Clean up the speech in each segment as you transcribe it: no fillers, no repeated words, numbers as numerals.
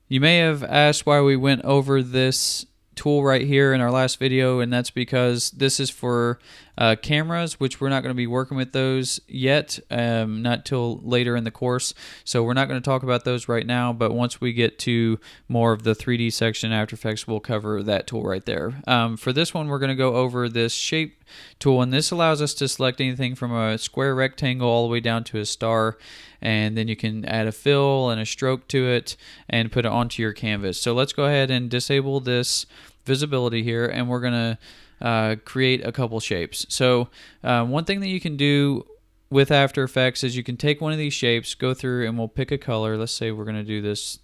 You may have asked why we went over this tool right here in our last video, and that's because this is for cameras, which we're not going to be working with those yet, not till later in the course. So we're not going to talk about those right now, but once we get to more of the 3D section in After Effects, we'll cover that tool right there. For this one, we're going to go over this shape tool, and this allows us to select anything from a square rectangle all the way down to a star, and then you can add a fill and a stroke to it and put it onto your canvas. So let's go ahead and disable this visibility here, and we're going to create a couple shapes. So one thing that you can do with After Effects is you can take one of these shapes, go through, and we'll pick a color. Let's say we're going to do this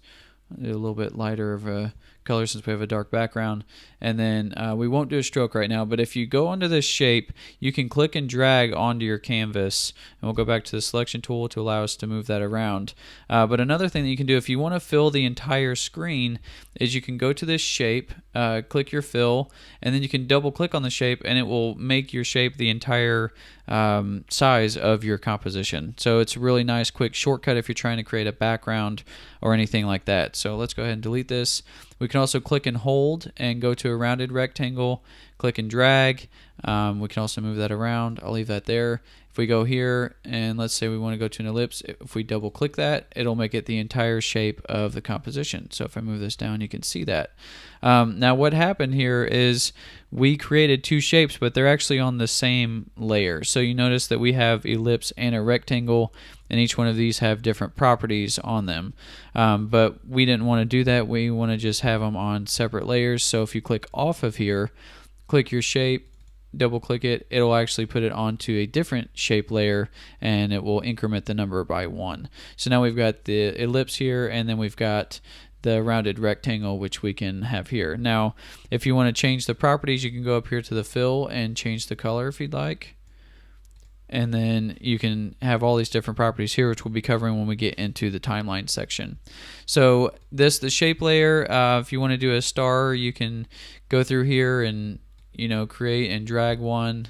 a little bit lighter of a color since we have a dark background, and then we won't do a stroke right now, but if you go under this shape, you can click and drag onto your canvas, and we'll go back to the selection tool to allow us to move that around. But another thing that you can do if you want to fill the entire screen is you can go to this shape, click your fill, and then you can double click on the shape, and it will make your shape the entire size of your composition. So it's a really nice quick shortcut if you're trying to create a background or anything like that. So let's go ahead and delete this. We can also click and hold and go to a rounded rectangle, click and drag. We can also move that around. I'll leave that there. If we go here and let's say we want to go to an ellipse, if we double click that, it'll make it the entire shape of the composition. So if I move this down, you can see that. Now what happened here is we created two shapes, but they're actually on the same layer. So you notice that we have ellipse and a rectangle, and each one of these have different properties on them. But we didn't want to do that. We want to just have them on separate layers. So if you click off of here, click your shape, double click it, it'll actually put it onto a different shape layer, and it will increment the number by 1. So now we've got the ellipse here, and then we've got the rounded rectangle, which we can have here. Now if you want to change the properties, you can go up here to the fill and change the color if you'd like, and then you can have all these different properties here, which we'll be covering when we get into the timeline section. So this, the shape layer, if you want to do a star, you can go through here and create and drag one,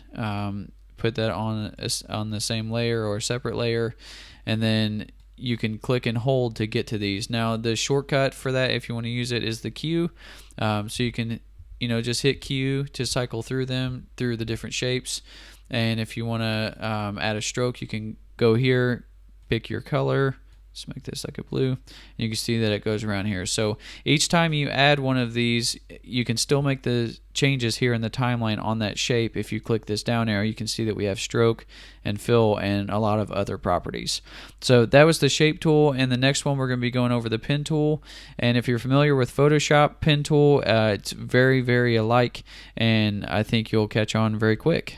put that on the same layer or a separate layer, and then you can click and hold to get to these. Now the shortcut for that, if you want to use it, is the Q. So you can just hit Q to cycle through them, through the different shapes. And if you want to add a stroke, you can go here, pick your color. Let's make this like a blue, and you can see that it goes around here. So each time you add one of these, you can still make the changes here in the timeline on that shape. If you click this down arrow, you can see that we have stroke and fill and a lot of other properties. So that was the shape tool, and the next one we're going to be going over the pen tool. And if you're familiar with Photoshop, pen tool, it's very, very alike, and I think you'll catch on very quick.